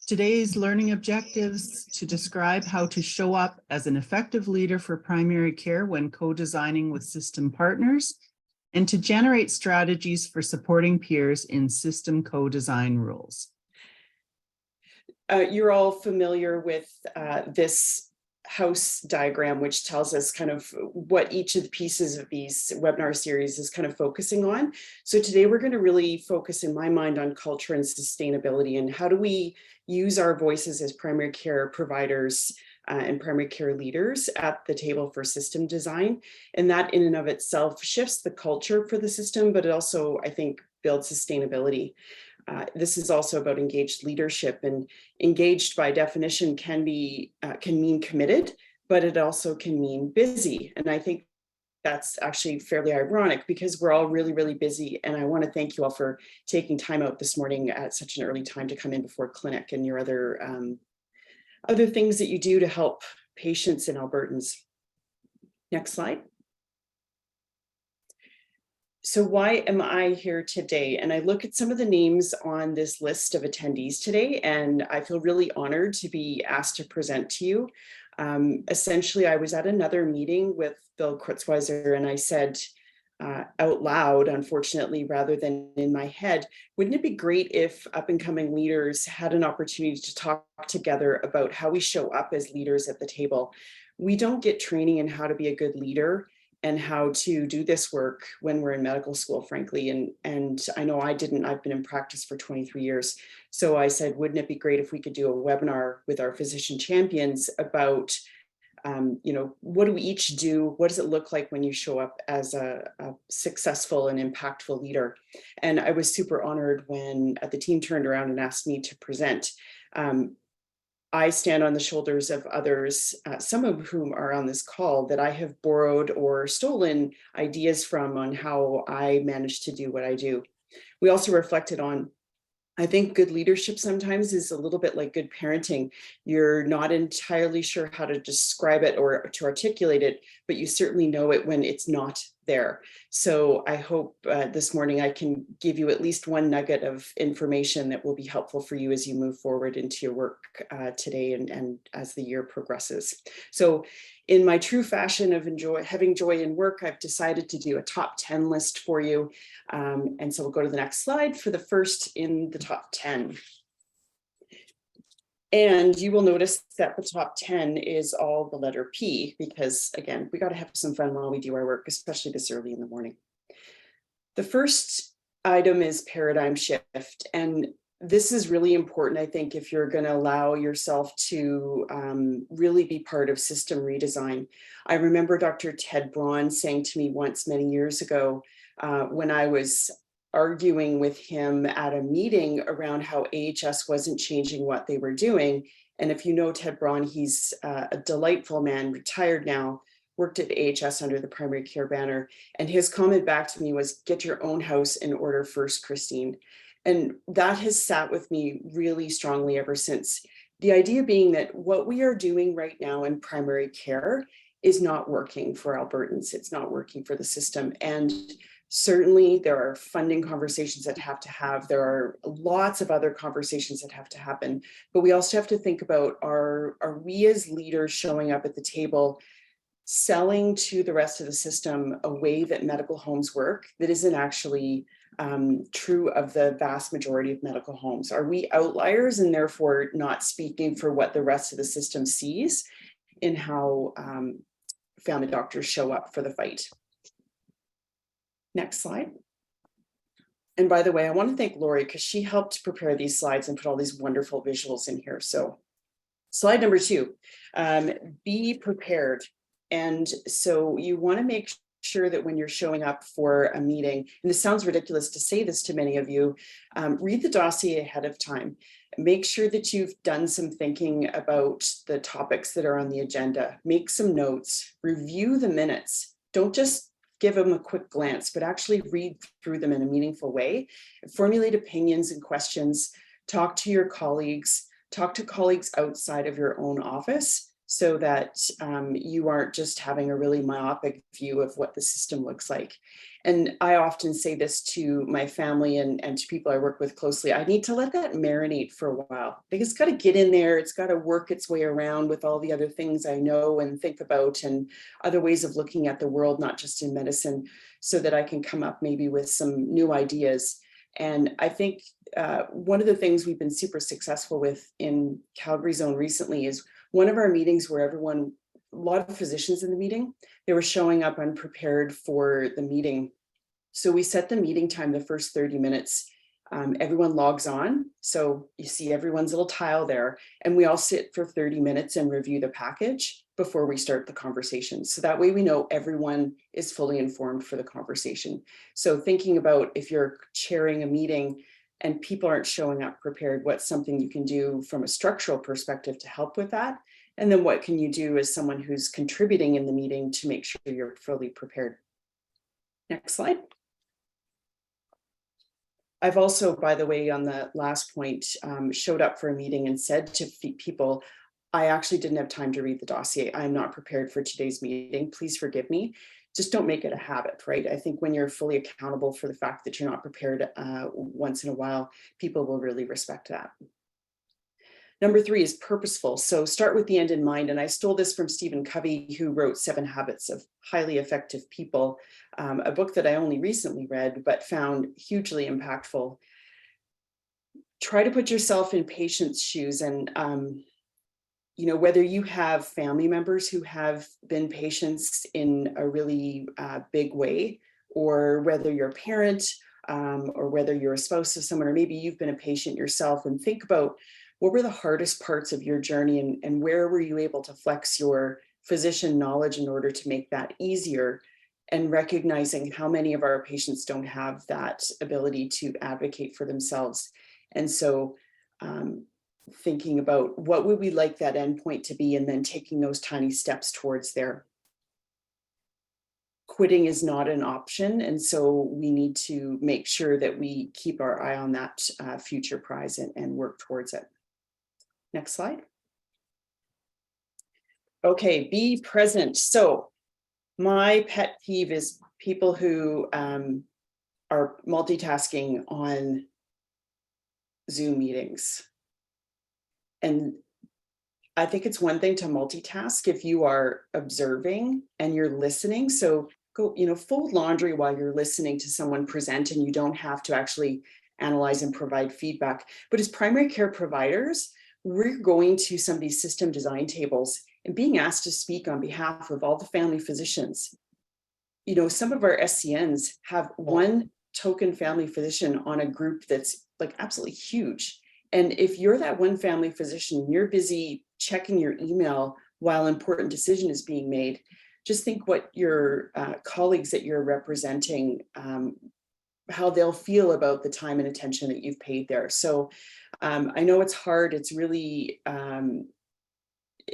Today's learning objectives to describe how to show up as an effective leader for primary care when co-designing with system partners, and to generate strategies for supporting peers in system co-design rules. You're all familiar with this house diagram, which tells us kind of what each of the pieces of these webinar series is kind of focusing on. So today we're going to really focus, in my mind, on culture and sustainability, and how do we use our voices as primary care providers and primary care leaders at the table for system design. And that in and of itself shifts the culture for the system, but it also, I think, builds sustainability. This is also about engaged leadership, and engaged by definition can mean committed, but it also can mean busy. And I think that's actually fairly ironic because we're all really, really busy. And I want to thank you all for taking time out this morning at such an early time to come in before clinic and your other things that you do to help patients and Albertans. Next slide. So why am I here today? And I look at some of the names on this list of attendees today, and I feel really honored to be asked to present to you. Essentially, I was at another meeting with Bill Kretzweiser, and I said out loud, unfortunately, rather than in my head, wouldn't it be great if up-and-coming leaders had an opportunity to talk together about how we show up as leaders at the table? We don't get training in how to be a good leader and how to do this work when we're in medical school, frankly. And I know I didn't. I've been in practice for 23 years. So I said, wouldn't it be great if we could do a webinar with our physician champions about, what do we each do? What does it look like when you show up as a successful and impactful leader? And I was super honored when the team turned around and asked me to present. I stand on the shoulders of others, some of whom are on this call, that I have borrowed or stolen ideas from on how I managed to do what I do. We also reflected on, I think good leadership sometimes is a little bit like good parenting. You're not entirely sure how to describe it or to articulate it, but you certainly know it when it's not there. So I hope this morning I can give you at least one nugget of information that will be helpful for you as you move forward into your work today and as the year progresses. So in my true fashion of having joy in work, I've decided to do a top 10 list for you. And so we'll go to the next slide for the first in the top 10. And you will notice that the top 10 is all the letter P, because again, we got to have some fun while we do our work, especially this early in the morning. The first item is paradigm shift. And this is really important, I think, if you're going to allow yourself to really be part of system redesign. I remember Dr. Ted Braun saying to me once many years ago when I was arguing with him at a meeting around how AHS wasn't changing what they were doing. And if you know Ted Braun, he's a delightful man, retired now, worked at AHS under the primary care banner. And his comment back to me was, get your own house in order first, Christine. And that has sat with me really strongly ever since. The idea being that what we are doing right now in primary care is not working for Albertans. It's not working for the system. And certainly there are funding conversations that have to have. There are lots of other conversations that have to happen. But we also have to think about, are we as leaders showing up at the table selling to the rest of the system a way that medical homes work that isn't actually true of the vast majority of medical homes? Are we outliers and therefore not speaking for what the rest of the system sees in how family doctors show up for the fight? Next slide. And by the way, I want to thank Lori because she helped prepare these slides and put all these wonderful visuals in here. So slide number 2, be prepared. And so you want to make sure that when you're showing up for a meeting, and this sounds ridiculous to say this to many of you, read the dossier ahead of time. Make sure that you've done some thinking about the topics that are on the agenda. Make some notes, review the minutes. Don't just give them a quick glance, but actually read through them in a meaningful way. Formulate opinions and questions. Talk to your colleagues. Talk to colleagues outside of your own office so that you aren't just having a really myopic view of what the system looks like. And I often say this to my family and to people I work with closely, I need to let that marinate for a while. Because it's got to get in there, it's got to work its way around with all the other things I know and think about and other ways of looking at the world, not just in medicine, so that I can come up maybe with some new ideas. And I think one of the things we've been super successful with in Calgary Zone recently is one of our meetings where a lot of physicians in the meeting, they were showing up unprepared for the meeting. So we set the meeting time, the first 30 minutes. Everyone logs on. So you see everyone's little tile there, and we all sit for 30 minutes and review the package before we start the conversation. So that way we know everyone is fully informed for the conversation. So thinking about if you're chairing a meeting and people aren't showing up prepared, what's something you can do from a structural perspective to help with that? And then what can you do as someone who's contributing in the meeting to make sure you're fully prepared? Next slide. I've also, by the way, on the last point, showed up for a meeting and said to people, I actually didn't have time to read the dossier. I'm not prepared for today's meeting. Please forgive me. Just don't make it a habit, right? I think when you're fully accountable for the fact that you're not prepared once in a while, people will really respect that. Number 3 is purposeful. So start with the end in mind. And I stole this from Stephen Covey, who wrote 7 Habits of Highly Effective People, a book that I only recently read, but found hugely impactful. Try to put yourself in patients' shoes. And, whether you have family members who have been patients in a really big way, or whether you're a parent, or whether you're a spouse of someone, or maybe you've been a patient yourself, and think about what were the hardest parts of your journey, and where were you able to flex your physician knowledge in order to make that easier, and recognizing how many of our patients don't have that ability to advocate for themselves. And so thinking about what would we like that endpoint to be, and then taking those tiny steps towards there. Quitting is not an option, and so we need to make sure that we keep our eye on that future prize and work towards it. Next slide. Okay, be present. So my pet peeve is people who are multitasking on Zoom meetings. And I think it's one thing to multitask if you are observing and you're listening. So go, fold laundry while you're listening to someone present, and you don't have to actually analyze and provide feedback. But as primary care providers, we're going to some of these system design tables and being asked to speak on behalf of all the family physicians. Some of our SCNs have one token family physician on a group that's like absolutely huge. And if you're that one family physician, you're busy checking your email while an important decision is being made, just think what your colleagues that you're representing, how they'll feel about the time and attention that you've paid there. So I know it's hard. It's really,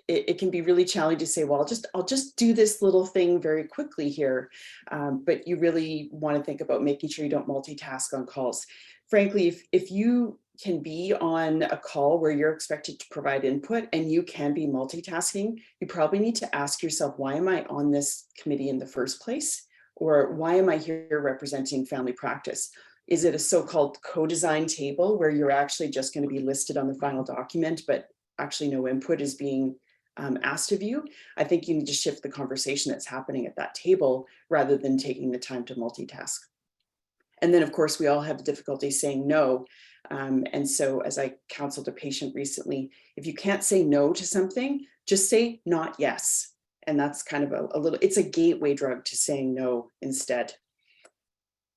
it can be really challenging to say, well, I'll just do this little thing very quickly here. But you really want to think about making sure you don't multitask on calls. Frankly, if you can be on a call where you're expected to provide input and you can be multitasking, you probably need to ask yourself, why am I on this committee in the first place? Or why am I here representing family practice? Is it a so-called co-design table where you're actually just going to be listed on the final document, but actually no input is being asked of you? I think you need to shift the conversation that's happening at that table rather than taking the time to multitask. And then, of course, we all have difficulty saying no. And so as I counseled a patient recently, if you can't say no to something, just say not yes. And that's kind of a little, it's a gateway drug to saying no instead.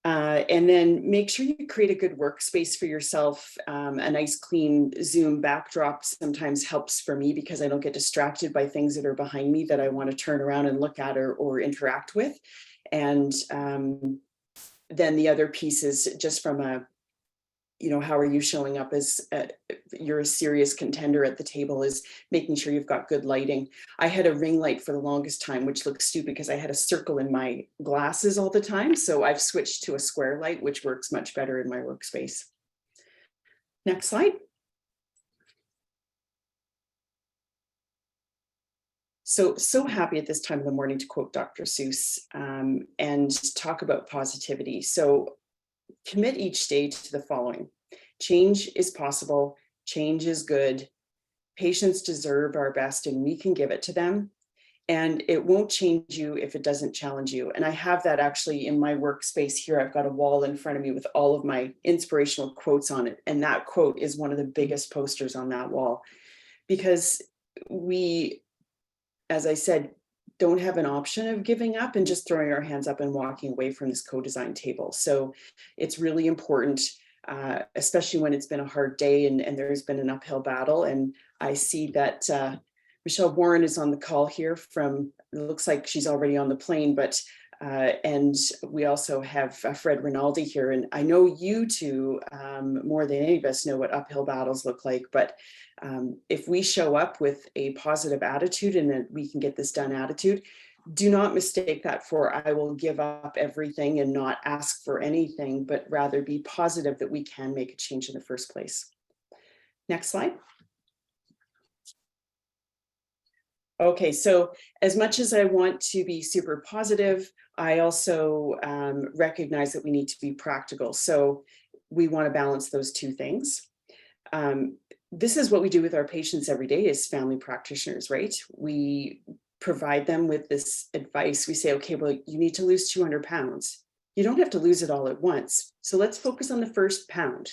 And then make sure you create a good workspace for yourself. A nice clean Zoom backdrop sometimes helps for me because I don't get distracted by things that are behind me that I want to turn around and look at or interact with. And then the other piece is just from a, how are you showing up as you're a serious contender at the table, is making sure you've got good lighting. I had a ring light for the longest time, which looks stupid because I had a circle in my glasses all the time. So I've switched to a square light, which works much better in my workspace. Next slide. So happy at this time of the morning to quote Dr. Seuss and talk about positivity. So commit each day to the following. Change is possible. Change is good. Patients deserve our best and we can give it to them. And it won't change you if it doesn't challenge you. And I have that actually in my workspace here. I've got a wall in front of me with all of my inspirational quotes on it. And that quote is one of the biggest posters on that wall, because we, as I said, don't have an option of giving up and just throwing our hands up and walking away from this co-design table. So it's really important, especially when it's been a hard day and there's been an uphill battle. And I see that Michelle Warren is on the call here from, it looks like she's already on the plane, but and we also have Fred Rinaldi here. And I know you two, more than any of us, know what uphill battles look like, but if we show up with a positive attitude and that we can get this done attitude, do not mistake that for I will give up everything and not ask for anything, but rather be positive that we can make a change in the first place. Next slide. Okay, so as much as I want to be super positive, I also recognize that we need to be practical. So we want to balance those two things. This is what we do with our patients every day as family practitioners, right? We provide them with this advice. We say, okay, well, you need to lose 200 pounds. You don't have to lose it all at once. So let's focus on the first pound.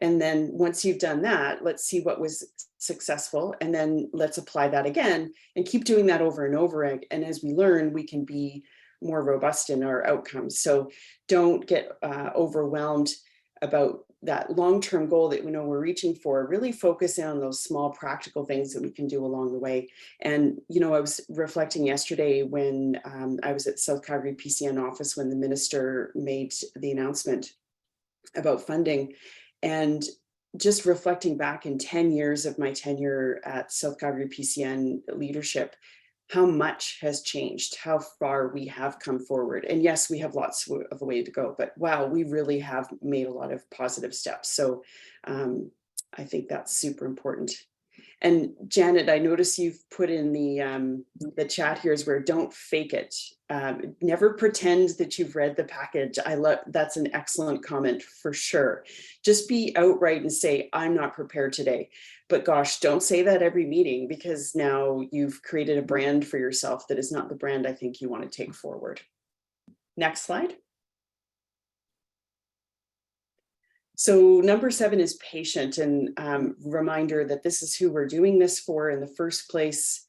And then once you've done that, let's see what was successful. And then let's apply that again and keep doing that over and over. And as we learn, we can be more robust in our outcomes. So don't get overwhelmed about that long-term goal that we know we're reaching for. Really focus on those small practical things that we can do along the way. And, you know, I was reflecting yesterday when I was at South Calgary PCN office when the minister made the announcement about funding. And just reflecting back in 10 years of my tenure at South Calgary PCN leadership, how much has changed, how far we have come forward. And yes, we have lots of a way to go, but wow, we really have made a lot of positive steps. So I think that's super important. And Janet, I notice you've put in the chat here is where don't fake it. Never pretend that you've read the package. I love, that's an excellent comment for sure. Just be outright and say, I'm not prepared today. But gosh, don't say that every meeting, because now you've created a brand for yourself that is not the brand I think you want to take forward. Next slide. So number 7 is patient, and reminder that this is who we're doing this for in the first place.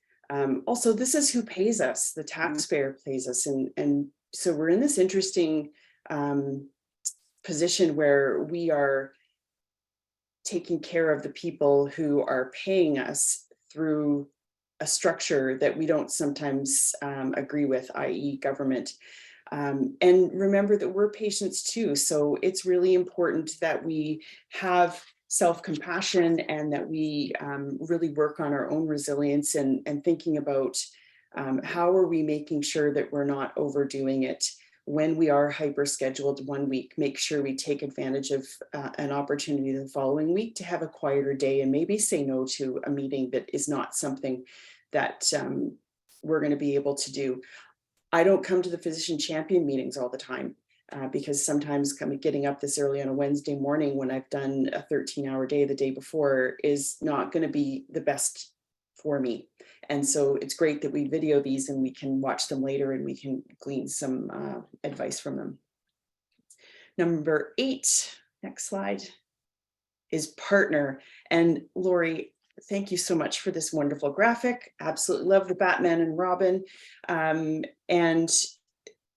Also, this is who pays us, the taxpayer pays us. And so we're in this interesting position where we are taking care of the people who are paying us through a structure that we don't sometimes agree with, i.e. government. And remember that we're patients too. So it's really important that we have self-compassion and that we really work on our own resilience and thinking about how are we making sure that we're not overdoing it. When we are hyper scheduled one week, make sure we take advantage of an opportunity the following week to have a quieter day and maybe say no to a meeting that is not something that we're going to be able to do. I don't come to the physician champion meetings all the time because sometimes getting up this early on a Wednesday morning when I've done a 13-hour day the day before is not going to be the best for me. And so it's great that we video these and we can watch them later and we can glean some advice from them. Number 8, next slide, is partner. And Lori, thank you so much for this wonderful graphic. Absolutely love the Batman and Robin. And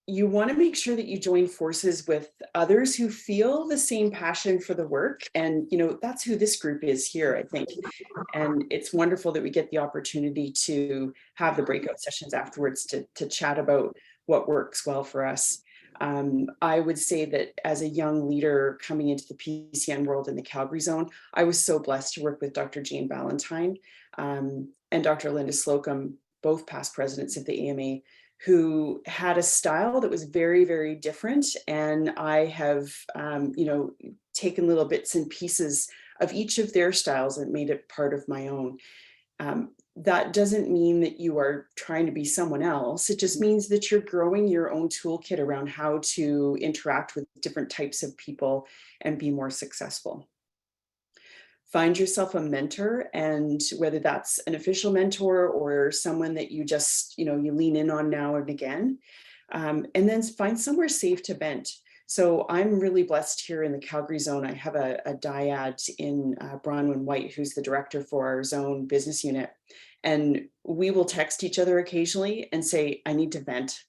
you want to make sure that you join forces with others who feel the same passion for the work. And, you know, that's who this group is here, I think. And it's wonderful that we get the opportunity to have the breakout sessions afterwards to chat about what works well for us. I would say that as a young leader coming into the PCN world in the Calgary zone, I was so blessed to work with Dr. Jane Ballantyne and Dr. Linda Slocum, both past presidents of the AMA, who had a style that was very, very different. And I have, you know, taken little bits and pieces of each of their styles and made it part of my own. That doesn't mean that you are trying to be someone else. It just means that you're growing your own toolkit around how to interact with different types of people and be more successful. Find yourself a mentor, and whether that's an official mentor or someone that you just, you lean in on now and again, and then find somewhere safe to vent. So I'm really blessed here in the Calgary zone. I have a dyad in Bronwyn White, who's the director for our zone business unit. And we will text each other occasionally and say, I need to vent.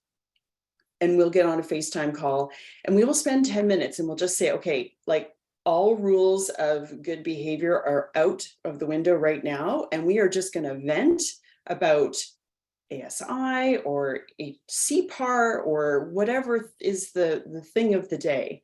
And we'll get on a FaceTime call and we will spend 10 minutes and we'll just say, okay, like all rules of good behavior are out of the window right now. And we are just going to vent about ASI or CPAR or whatever is the thing of the day.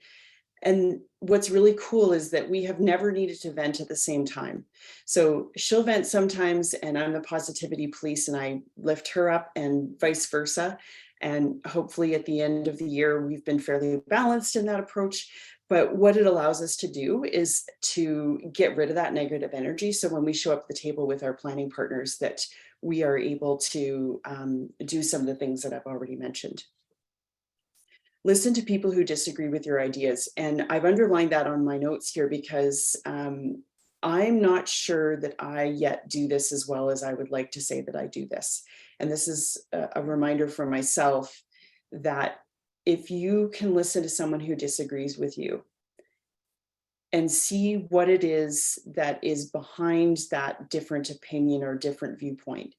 And what's really cool is that we have never needed to vent at the same time. So she'll vent sometimes and I'm the positivity police and I lift her up and vice versa. And hopefully at the end of the year, we've been fairly balanced in that approach. But what it allows us to do is to get rid of that negative energy. So when we show up at the table with our planning partners, that we are able to do some of the things that I've already mentioned. Listen to people who disagree with your ideas. And I've underlined that on my notes here because I'm not sure that I yet do this as well as I would like to say that I do this. And this is a reminder for myself that if you can listen to someone who disagrees with you and see what it is that is behind that different opinion or different viewpoint,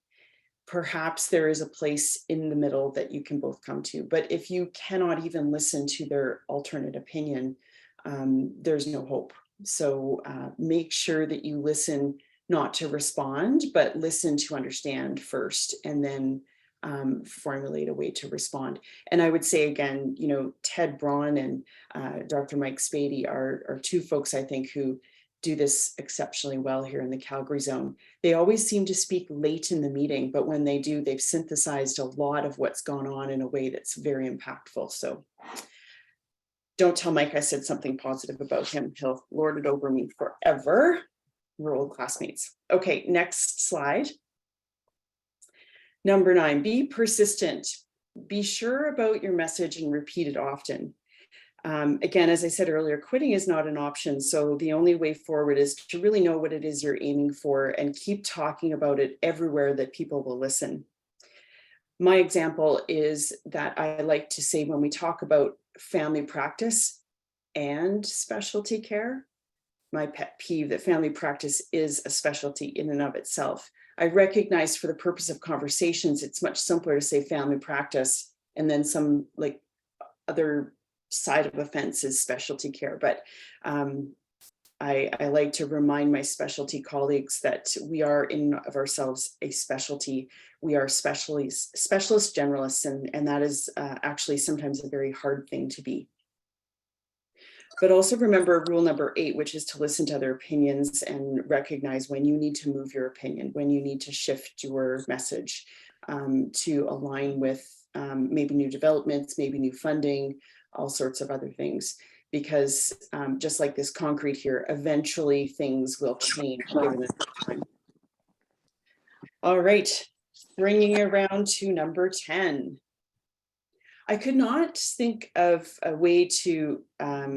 perhaps there is a place in the middle that you can both come to. But if you cannot even listen to their alternate opinion, there's no hope. So make sure that you listen not to respond, but listen to understand first, and then formulate a way to respond. And I would say again, Ted Braun and Dr. Mike Spady are two folks I think who do this exceptionally well here in the Calgary zone. They always seem to speak late in the meeting, but when they do, they've synthesized a lot of what's gone on in a way that's very impactful. So don't tell Mike I said something positive about him. He'll lord it over me forever. We're old classmates. Okay, next slide. Number 9, be persistent. Be sure about your message and repeat it often. Again, as I said earlier, quitting is not an option. So the only way forward is to really know what it is you're aiming for and keep talking about it everywhere that people will listen. My example is that I like to say when we talk about family practice and specialty care, my pet peeve that family practice is a specialty in and of itself. I recognize for the purpose of conversations, it's much simpler to say family practice and then some like other side of a fence is specialty care. But I like to remind my specialty colleagues that we are in of ourselves a specialty. We are specialist generalists, and that is actually sometimes a very hard thing to be. But also remember rule number 8, which is to listen to other opinions and recognize when you need to move your opinion, when you need to shift your message to align with maybe new developments, maybe new funding, all sorts of other things. Because just like this concrete here, eventually things will change given the time. All right, bringing it around to number 10. I could not think of a way to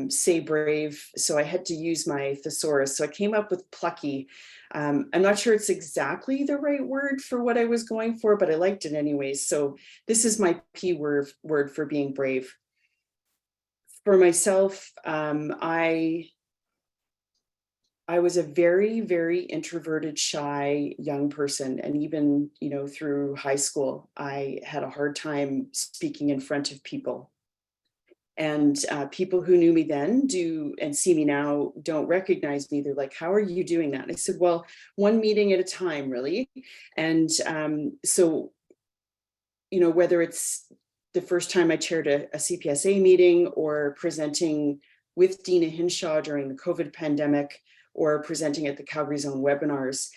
say brave, so I had to use my thesaurus. So I came up with plucky. I'm not sure it's exactly the right word for what I was going for, but I liked it anyways. So this is my P word for being brave. For myself, I was a very, very introverted, shy young person. And even, through high school, I had a hard time speaking in front of people. And people who knew me then do and see me now don't recognize me. They're like, how are you doing that? And I said, well, one meeting at a time, really. And so, whether it's the first time I chaired a CPSA meeting or presenting with Dina Hinshaw during the COVID pandemic, or presenting at the Calgary Zone webinars,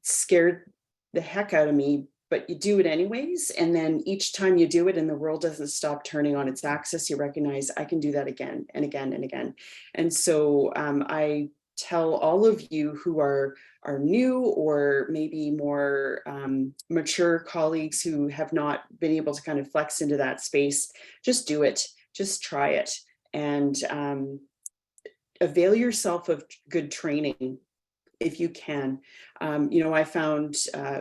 scared the heck out of me, but you do it anyways. And then each time you do it and the world doesn't stop turning on its axis, you recognize I can do that again and again and again. And so I tell all of you who are new or maybe more mature colleagues who have not been able to kind of flex into that space, just do it, just try it, and avail yourself of good training if you can. I found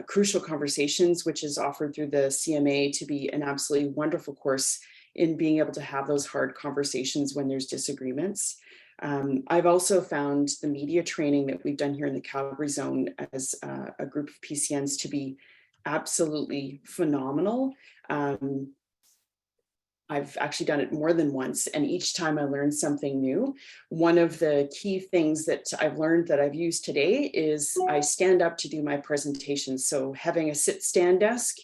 Crucial Conversations, which is offered through the CMA, to be an absolutely wonderful course in being able to have those hard conversations when there's disagreements. I've also found the media training that we've done here in the Calgary zone as a group of PCNs to be absolutely phenomenal. I've actually done it more than once, and each time I learned something new. One of the key things that I've learned that I've used today is I stand up to do my presentations. So having a sit-stand desk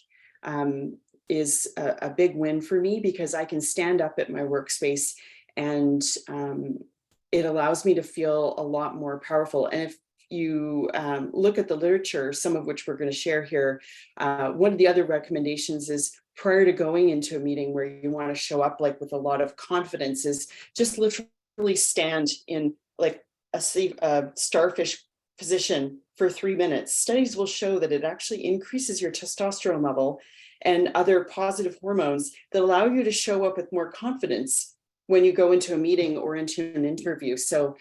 is a big win for me, because I can stand up at my workspace, and it allows me to feel a lot more powerful. And if you look at the literature, some of which we're going to share here, one of the other recommendations is, prior to going into a meeting where you want to show up like with a lot of confidence, is just literally stand in like a starfish position for 3 minutes. Studies will show that it actually increases your testosterone level and other positive hormones that allow you to show up with more confidence when you go into a meeting or into an interview. So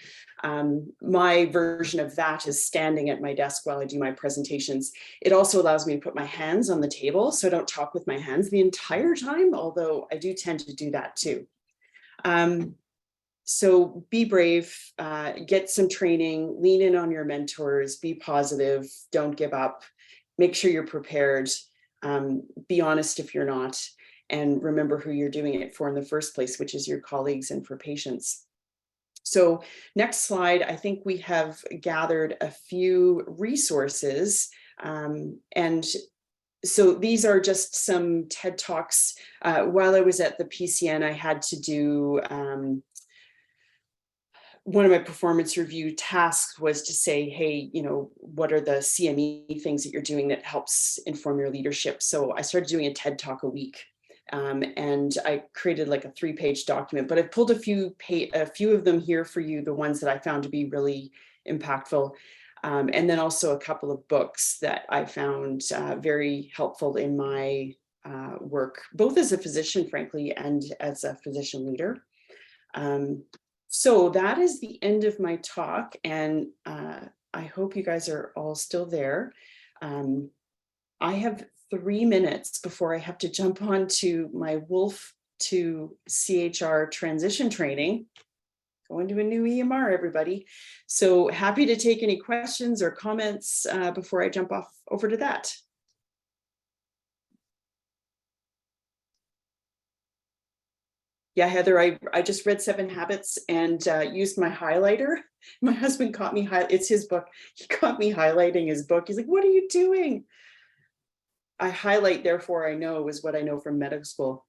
my version of that is standing at my desk while I do my presentations. It also allows me to put my hands on the table, so I don't talk with my hands the entire time, although I do tend to do that too. So be brave, get some training, lean in on your mentors, be positive, don't give up, make sure you're prepared, be honest if you're not, and remember who you're doing it for in the first place, which is your colleagues and for patients. So next slide, I think we have gathered a few resources, and so these are just some TED Talks. While I was at the PCN, I had to do one of my performance review tasks was to say, hey, what are the CME things that you're doing that helps inform your leadership? So I started doing a TED Talk a week. And I created like a 3-page document, but I've pulled a few of them here for you, the ones that I found to be really impactful. And then also a couple of books that I found very helpful in my work, both as a physician, frankly, and as a physician leader. So that is the end of my talk, and I hope you guys are all still there. I have 3 minutes before I have to jump on to my Wolf to CHR transition training. Going to a new EMR, everybody. So happy to take any questions or comments before I jump off over to that. Yeah, Heather, I just read 7 Habits and used my highlighter. My husband caught me, it's his book. He caught me highlighting his book. He's like, what are you doing? I highlight, therefore I know, is what I know from medical school.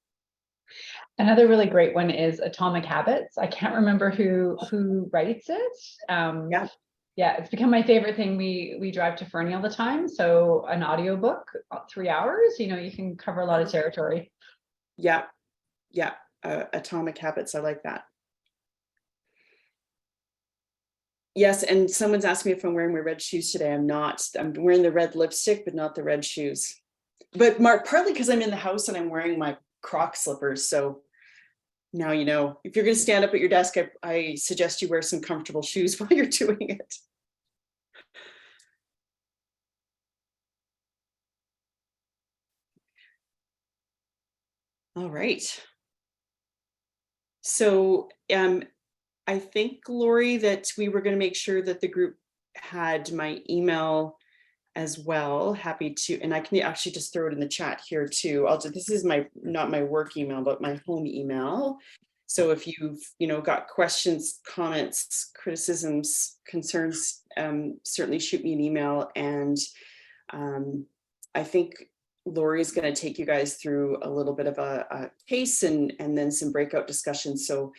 Another really great one is Atomic Habits. I can't remember who writes it. Yeah, it's become my favorite thing. We drive to Fernie all the time. So an audiobook, 3 hours, you can cover a lot of territory. Yeah. Atomic Habits, I like that. Yes, and someone's asked me if I'm wearing my red shoes today. I'm not. I'm wearing the red lipstick, but not the red shoes. But Mark, partly because I'm in the house and I'm wearing my Croc slippers. So now you know, if you're going to stand up at your desk, I suggest you wear some comfortable shoes while you're doing it. All right. So I think, Lori, that we were going to make sure that the group had my email as well. Happy to, and I can actually just throw it in the chat here too. This is not my work email, but my home email. So if you've got questions, comments, criticisms, concerns, certainly shoot me an email. And I think Lori is going to take you guys through a little bit of a case and then some breakout discussions. So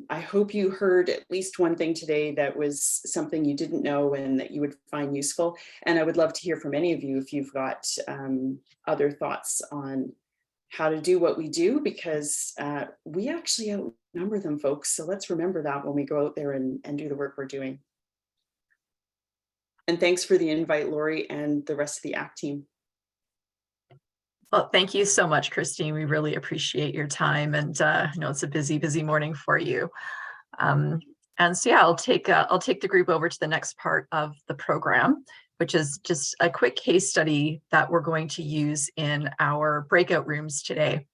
I hope you heard at least one thing today that was something you didn't know and that you would find useful. And I would love to hear from any of you if you've got other thoughts on how to do what we do, because we actually outnumber them, folks. So let's remember that when we go out there and do the work we're doing. And thanks for the invite, Lori, and the rest of the ACT team. Well, thank you so much, Christine. We really appreciate your time, and I know it's a busy, busy morning for you. And so, yeah, I'll take the group over to the next part of the program, which is just a quick case study that we're going to use in our breakout rooms today.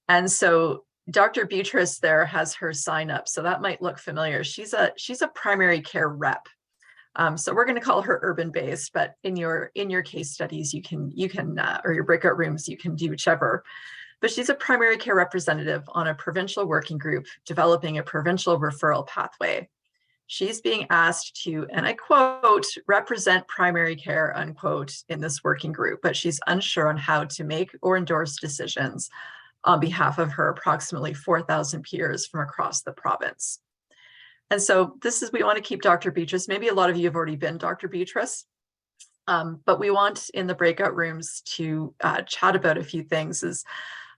And so Dr. Beatrice there has her sign up, so that might look familiar. She's a primary care rep. So we're going to call her urban-based, but in your case studies, you can or your breakout rooms, you can do whichever. But she's a primary care representative on a provincial working group developing a provincial referral pathway. She's being asked to, and I quote, represent primary care, unquote, in this working group, but she's unsure on how to make or endorse decisions on behalf of her approximately 4,000 peers from across the province. And so we want to keep Dr. Beatrice. Maybe a lot of you have already been Dr. Beatrice, but we want in the breakout rooms to chat about a few things. Is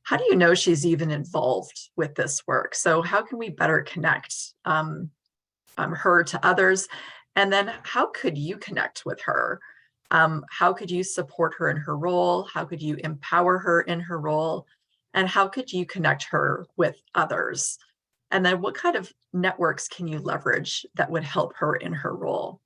how do you know she's even involved with this work? So how can we better connect her to others? And then how could you connect with her? How could you support her in her role? How could you empower her in her role? And how could you connect her with others? And then what kind of networks can you leverage that would help her in her role?